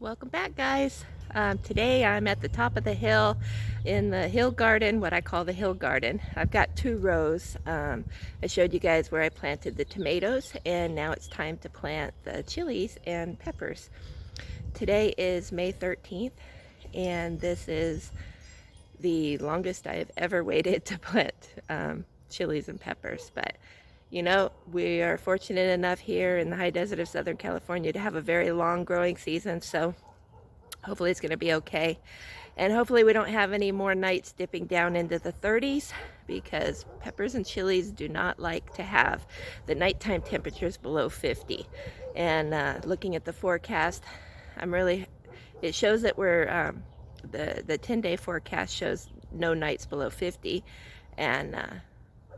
Welcome back, guys. Today I'm at the top of the hill in the hill garden, what I call the hill garden. I've got two rows. I showed you guys where I planted the tomatoes, and now it's time to plant the chilies and peppers. Today is May 13th, and this is the longest I have ever waited to plant chilies and peppers. But you know, we are fortunate enough here in the high desert of Southern California to have a very long growing season, so hopefully it's going to be okay. And hopefully we don't have any more nights dipping down into the 30s, because peppers and chilies do not like to have the nighttime temperatures below 50. And looking at the forecast, it shows that the 10-day forecast shows no nights below 50. And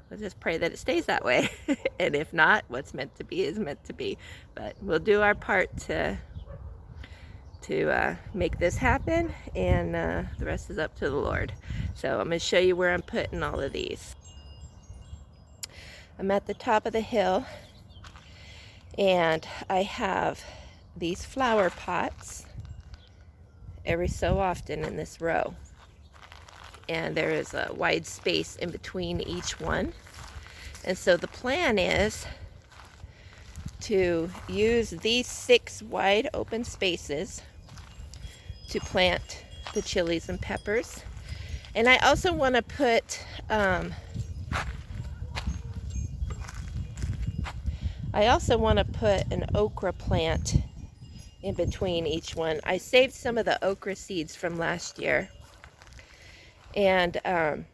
we'll just pray that it stays that way. And if not, what's meant to be is meant to be. But we'll do our part to make this happen, and the rest is up to the Lord. So I'm going to show you where I'm putting all of these. I'm at the top of the hill, and I have these flower pots every so often in this row. And there is a wide space in between each one. And so the plan is to use these 6 wide open spaces to plant the chilies and peppers. And I also want to put an okra plant in between each one. I saved some of the okra seeds from last year, and I'm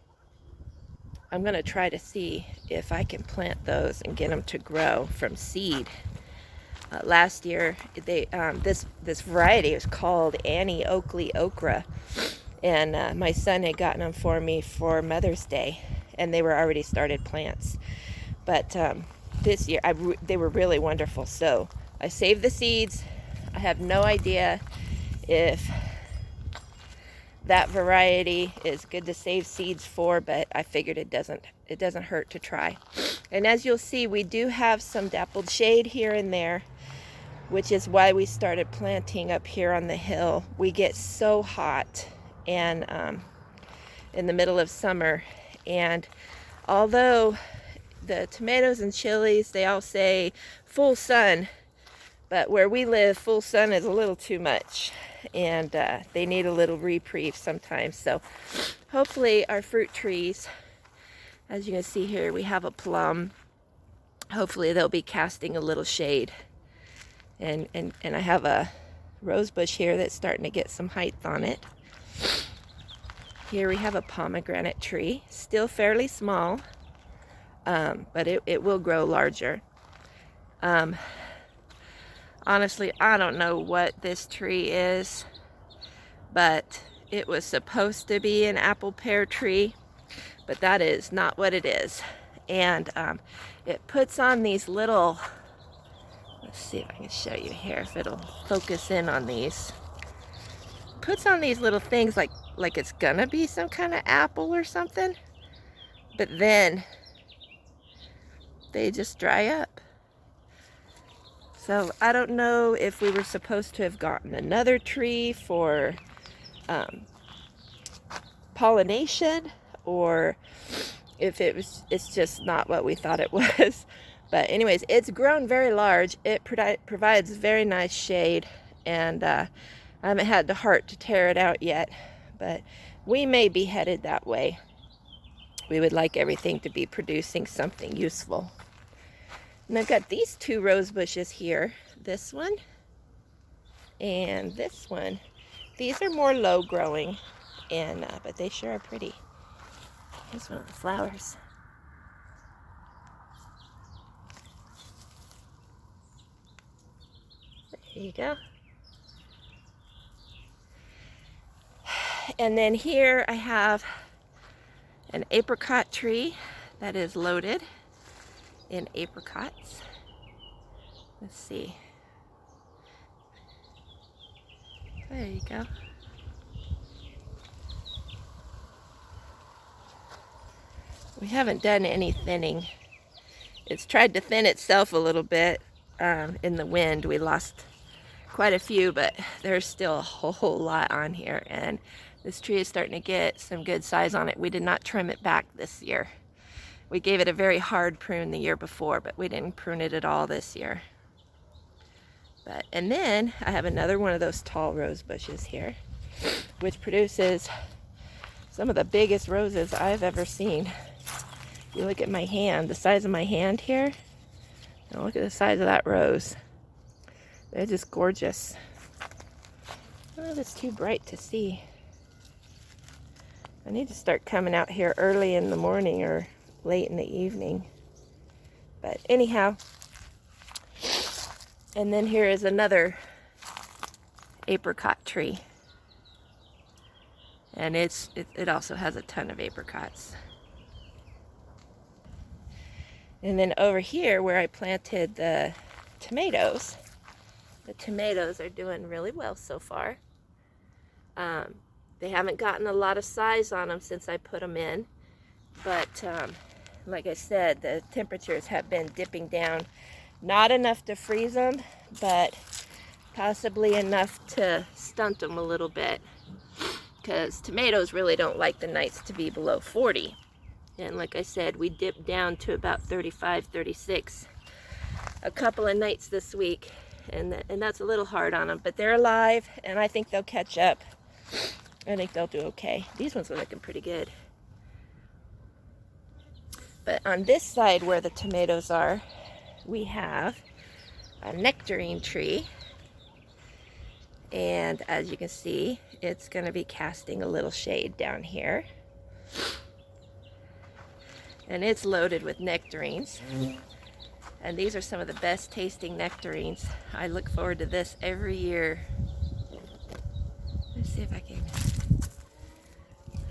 going to try to see if I can plant those and get them to grow from seed. Last year, this variety is called Annie Oakley Okra, and my son had gotten them for me for Mother's Day, and they were already started plants. But this year, they were really wonderful. So I saved the seeds. I have no idea if that variety is good to save seeds for, but I figured it doesn't hurt to try. And as you'll see, we do have some dappled shade here and there, which is why we started planting up here on the hill. We get so hot and in the middle of summer, and although the tomatoes and chilies, they all say full sun, but where we live, full sun is a little too much, and they need a little reprieve sometimes. So hopefully our fruit trees, as you can see here, we have a plum. Hopefully they'll be casting a little shade. And I have a rose bush here that's starting to get some height on it. Here we have a pomegranate tree, still fairly small, but it will grow larger. Honestly, I don't know what this tree is, but it was supposed to be an apple pear tree, but that is not what it is. And it puts on these little, let's see if I can show you here, if it'll focus in on these. Puts on these little things like it's gonna be some kind of apple or something, but then they just dry up. So I don't know if we were supposed to have gotten another tree for pollination, or if it's just not what we thought it was. But anyways, it's grown very large. It provides very nice shade, and I haven't had the heart to tear it out yet, but we may be headed that way. We would like everything to be producing something useful. And I've got these 2 rose bushes here, this one and this one. These are more low growing, and but they sure are pretty. Here's one of the flowers. There you go. And then here I have an apricot tree that is loaded in apricots. Let's see. There you go. We haven't done any thinning. It's tried to thin itself a little bit in the wind. We lost quite a few, but there's still a whole lot on here, and this tree is starting to get some good size on it. We did not trim it back this year. We gave it a very hard prune the year before, but we didn't prune it at all this year. And then I have another one of those tall rose bushes here, which produces some of the biggest roses I've ever seen. You look at my hand, the size of my hand here, and look at the size of that rose. They're just gorgeous. Oh, it's too bright to see. I need to start coming out here early in the morning or late in the evening. But anyhow, and then here is another apricot tree. And it also has a ton of apricots. And then over here where I planted the tomatoes are doing really well so far. They haven't gotten a lot of size on them since I put them in, but like I said, the temperatures have been dipping down. Not enough to freeze them, but possibly enough to stunt them a little bit, because tomatoes really don't like the nights to be below 40. And like I said, we dipped down to about 35, 36 a couple of nights this week, and that's a little hard on them, but they're alive, and I think they'll catch up. I think they'll do okay. These ones are looking pretty good. But on this side where the tomatoes are, we have a nectarine tree. And as you can see, it's going to be casting a little shade down here. And it's loaded with nectarines. And these are some of the best tasting nectarines. I look forward to this every year. Let's see if I can.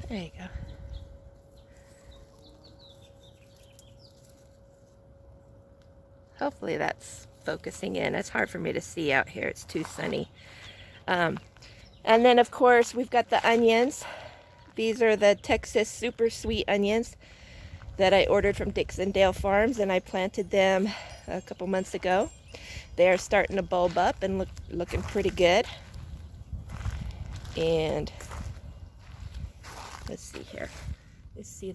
There you go. Hopefully that's focusing in. It's hard for me to see out here. It's too sunny. And then of course we've got the onions. These are the Texas super sweet onions that I ordered from Dixondale Farms, and I planted them a couple months ago. They are starting to bulb up and looking pretty good. And let's see here. Let's see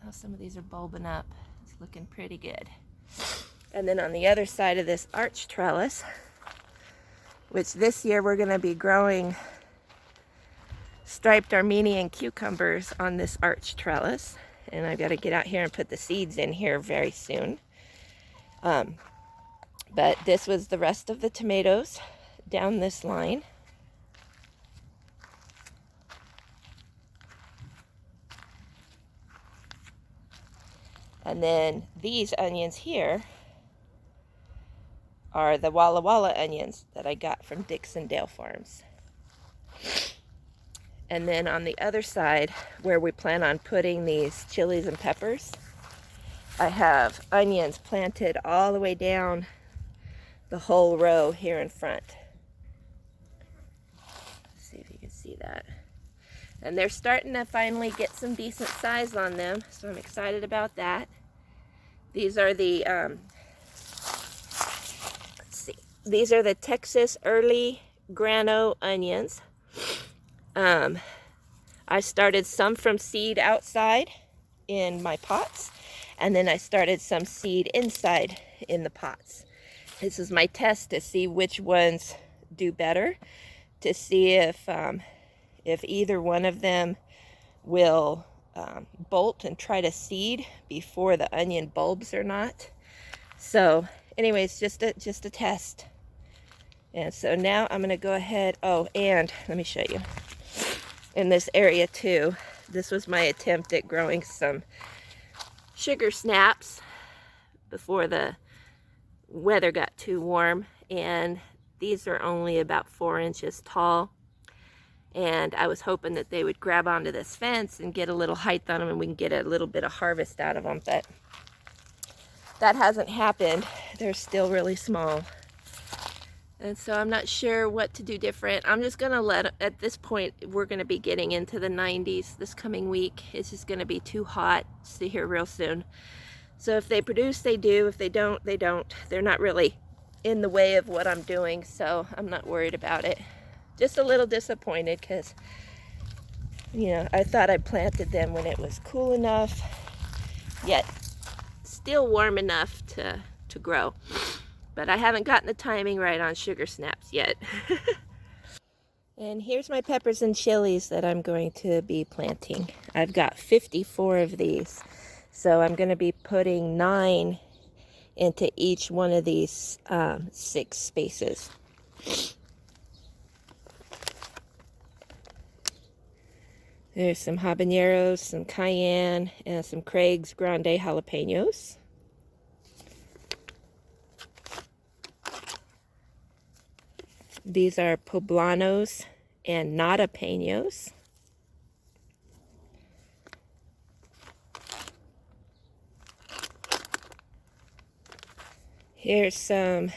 how some of these are bulbing up. It's looking pretty good. And then on the other side of this arch trellis, which this year we're going to be growing striped Armenian cucumbers on this arch trellis. And I've got to get out here and put the seeds in here very soon. But this was the rest of the tomatoes down this line. And then these onions here are the Walla Walla onions that I got from Dixondale Farms. And then on the other side, where we plan on putting these chilies and peppers, I have onions planted all the way down the whole row here in front. Let's see if you can see that. And they're starting to finally get some decent size on them, so I'm excited about that. These are the, these are the Texas Early Grano onions. I started some from seed outside in my pots, and then I started some seed inside in the pots. This is my test to see which ones do better, to see if either one of them will bolt and try to seed before the onion bulbs or not. So anyways, just a test. And so now I'm going to go ahead. Oh, and let me show you. In this area too, this was my attempt at growing some sugar snaps before the weather got too warm. And these are only about 4 inches tall. And I was hoping that they would grab onto this fence and get a little height on them and we can get a little bit of harvest out of them. But that hasn't happened. They're still really small. And so I'm not sure what to do different. I'm just going to at this point, we're going to be getting into the 90s this coming week. It's just going to be too hot. See here real soon. So if they produce, they do. If they don't, they don't. They're not really in the way of what I'm doing, so I'm not worried about it. Just a little disappointed because, you know, I thought I planted them when it was cool enough, yet still warm enough to grow. But I haven't gotten the timing right on sugar snaps yet. And here's my peppers and chilies that I'm going to be planting. I've got 54 of these. So I'm going to be putting 9 into each one of these 6 spaces. There's some habaneros, some cayenne, and some Craig's Grande jalapenos. These are poblanos and nadapenos. Here's some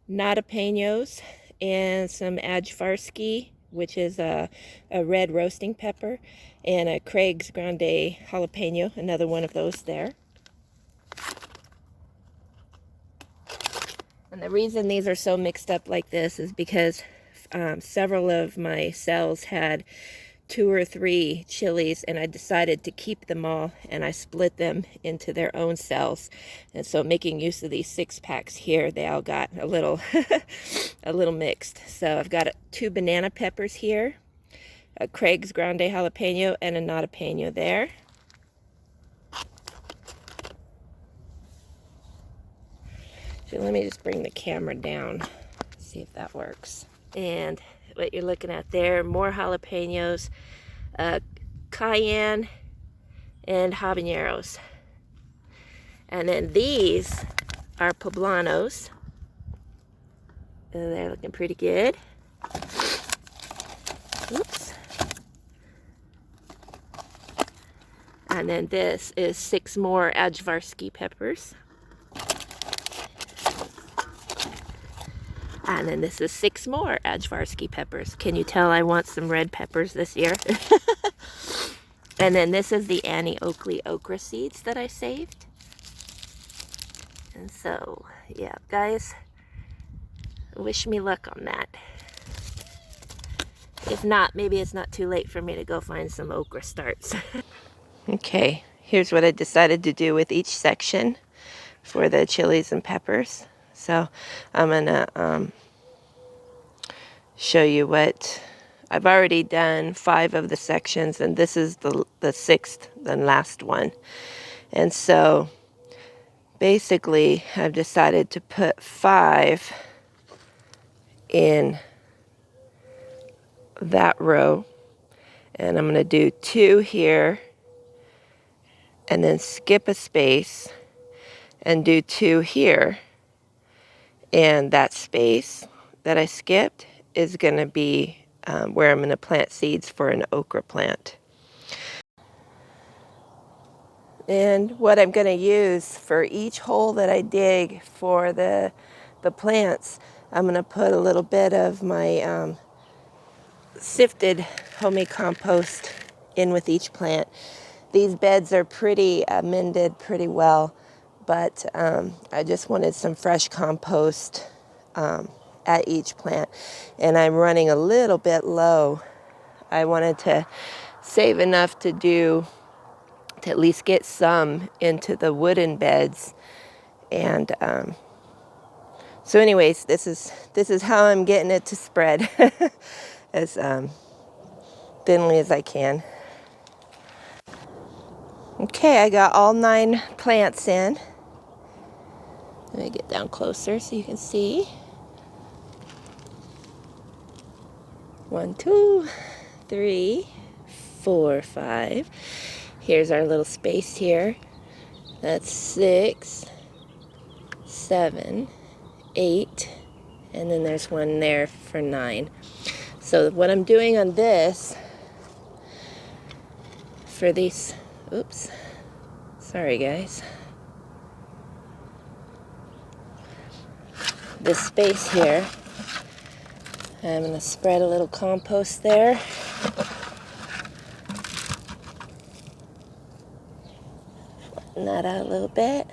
nadapenos and some ajvarski, which is a red roasting pepper, and a Craig's Grande jalapeno, another one of those there. And the reason these are so mixed up like this is because several of my cells had 2 or 3 chilies, and I decided to keep them all, and I split them into their own cells. And so making use of these 6-packs here, they all got a little a little mixed. So I've got 2 banana peppers here, a Craig's Grande jalapeno, and a nadapeño there. So let me just bring the camera down, see if that works. And what you're looking at there, more jalapenos, cayenne, and habaneros. And then these are poblanos. And they're looking pretty good. Oops. And then this is 6 more ajvarski peppers. And then this is 6 more ajvarski peppers. Can you tell I want some red peppers this year? And then this is the Annie Oakley okra seeds that I saved. And so, yeah, guys, wish me luck on that. If not, maybe it's not too late for me to go find some okra starts. Okay, here's what I decided to do with each section for the chilies and peppers. So I'm gonna show you what I've already done. 5 of the sections, and this is the 6th, the last one. And so basically I've decided to put 5 in that row, and I'm going to do 2 here and then skip a space and do 2 here, and that space that I skipped is going to be where I'm going to plant seeds for an okra plant. And what I'm going to use for each hole that I dig for the plants, I'm going to put a little bit of my sifted homemade compost in with each plant. These beds are pretty mended pretty well, but I just wanted some fresh compost at each plant, and I'm running a little bit low. I wanted to save enough to at least get some into the wooden beds. And so anyways, this is how I'm getting it to spread as thinly as I can. Okay, I got all 9 plants in. Let me get down closer so you can see. 1, 2, 3, 4, 5. Here's our little space here. That's 6, 7, 8, and then there's one there for 9. So what I'm doing on this, for these, oops, sorry guys. This space here, I'm going to spread a little compost there. Flatten that out a little bit.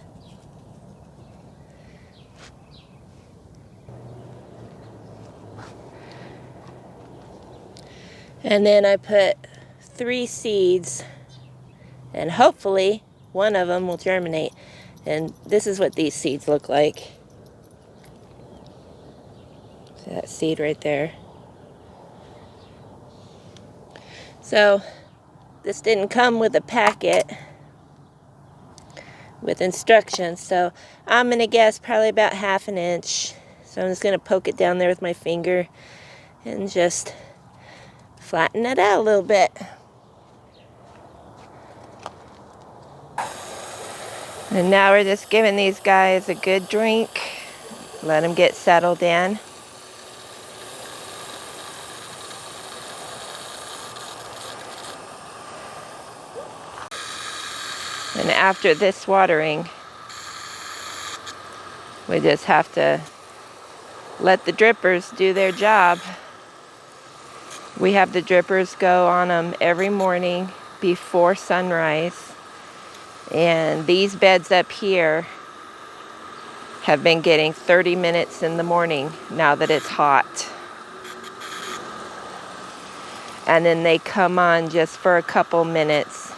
And then I put 3 seeds, and hopefully one of them will germinate. And this is what these seeds look like. See that seed right there? So this didn't come with a packet with instructions, so I'm gonna guess probably about 1/2 inch. So I'm just gonna poke it down there with my finger and just flatten it out a little bit. And now we're just giving these guys a good drink. Let them get settled in. And after this watering, we just have to let the drippers do their job. We have the drippers go on them every morning before sunrise. And these beds up here have been getting 30 minutes in the morning now that it's hot. And then they come on just for a couple minutes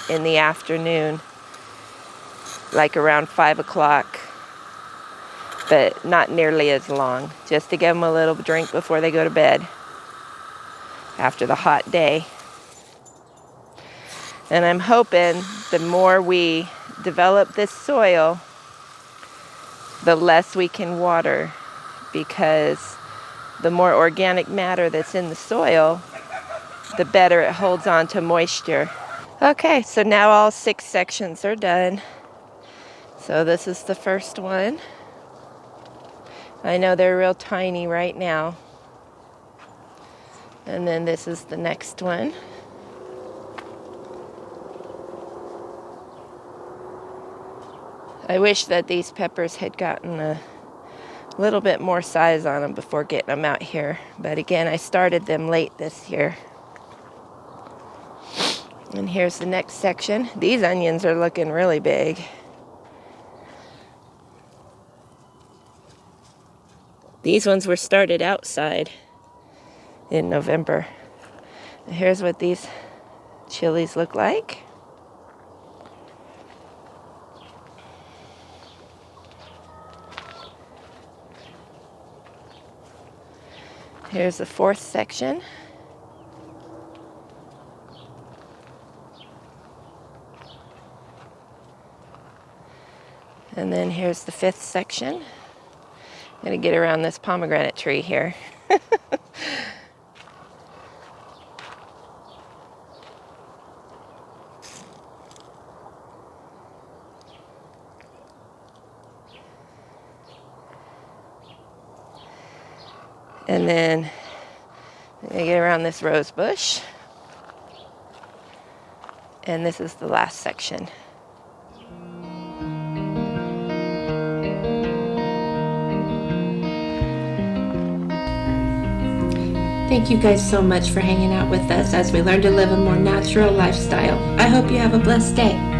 in the afternoon, like around 5 o'clock, but not nearly as long, just to give them a little drink before they go to bed after the hot day. And I'm hoping the more we develop this soil, the less we can water, because the more organic matter that's in the soil, the better it holds on to moisture. Okay, so now all 6 sections are done. So this is the first one. I know they're real tiny right now. And then this is the next one. I wish that these peppers had gotten a little bit more size on them before getting them out here. But again, I started them late this year. And here's the next section. These onions are looking really big. These ones were started outside in November. And here's what these chilies look like. Here's the 4th section. And then here's the 5th section. I'm gonna get around this pomegranate tree here. And then I'm gonna get around this rose bush. And this is the last section. Thank you guys so much for hanging out with us as we learn to live a more natural lifestyle. I hope you have a blessed day.